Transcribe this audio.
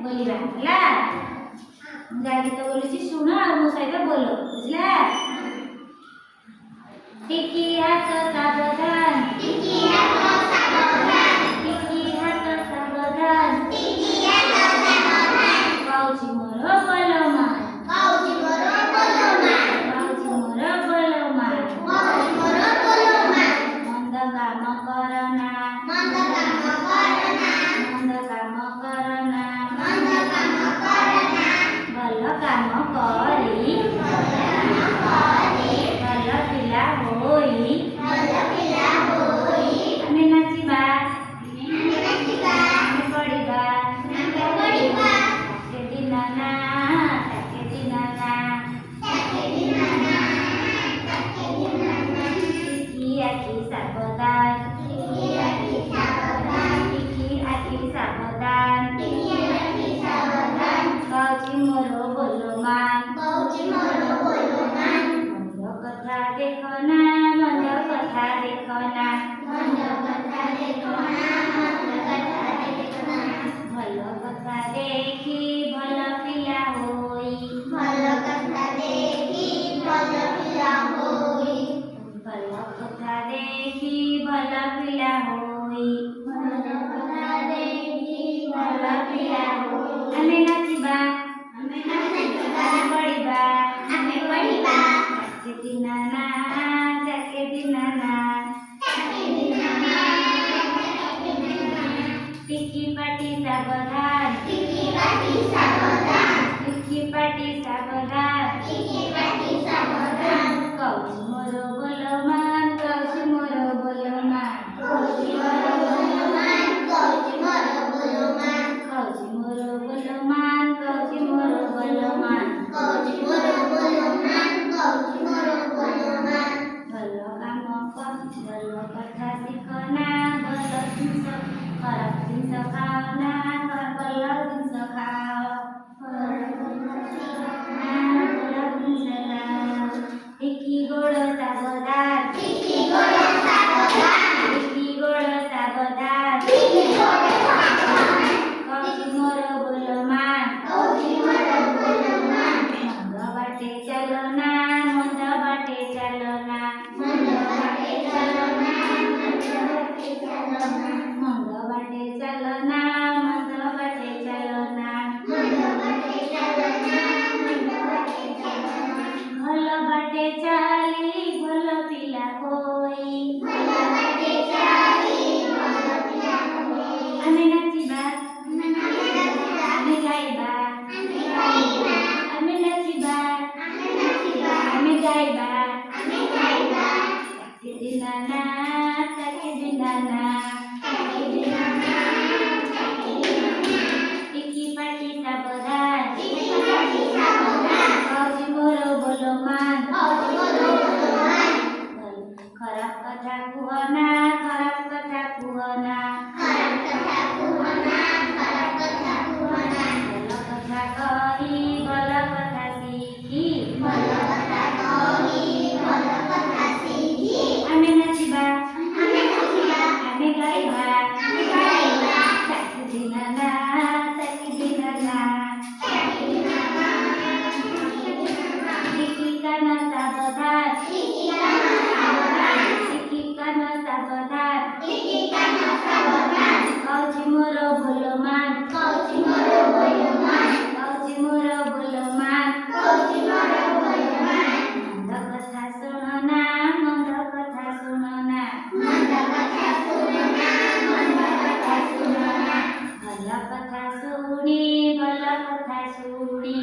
बोलिबा हला जा गीत बोलुची सुनो आ मो सहित बोलो बुझला। टिकी हाथ सावधान टिकी हाथ सावधान टिकी हाथ सावधान टिकी हाथ सावधान काउची मोर बोलोमा काउची मोर बोलोमा काउची मोर बोलोमा काउची मोर बोलोमा मंद काम करना मंद काम करना मंद काम करना मंद काम करना भल काम करी भल पिला होई आमे नाचिबा आमे पढ़िबा ताके दिना ना ताके दिना ना टिकी आखि सावधान टिकी आखि सावधान काउची मोर बोलोमान मंद कथा देखना मंद कथा देखना भल कथा देखी भल पिला होई भल कथा देखी भल पिला होई आमे नाचिबा आमे पढ़िबा ताके दिना ना टिकी पाटी सावधान टिकी पाटी सावधान काउची मोर बोलोमान काउची मोर बोलोमान काउची मोर बोलोमान काउची मोर बोलोमान भल काम भल कथा शिखना भल जिनिस खराब जिनिस खाओना भल जिनिस खाओ भल जिनिस खाओ टिकी गोड़ सावधान काउची मोर बोलोमान मंद बाटे चलना मंद बाटे चलना मंद बाटे चलना भल बाटे चाली भल पिला होई आमे नाचिबा आमे गाइबा आमे नाचिबा आमे गाइबा ताके दिना ना टिकी पाटी सावधान काउची मोर बोलोमान खराब कथा कुहना भल कथा कही भल कथा सीखी आमे नाचिबा आमे गाइबा ताके दिना ना टिकी काना सावधान काउची मोर बोलोमान मंद कथा सुनना भल कथा सुनी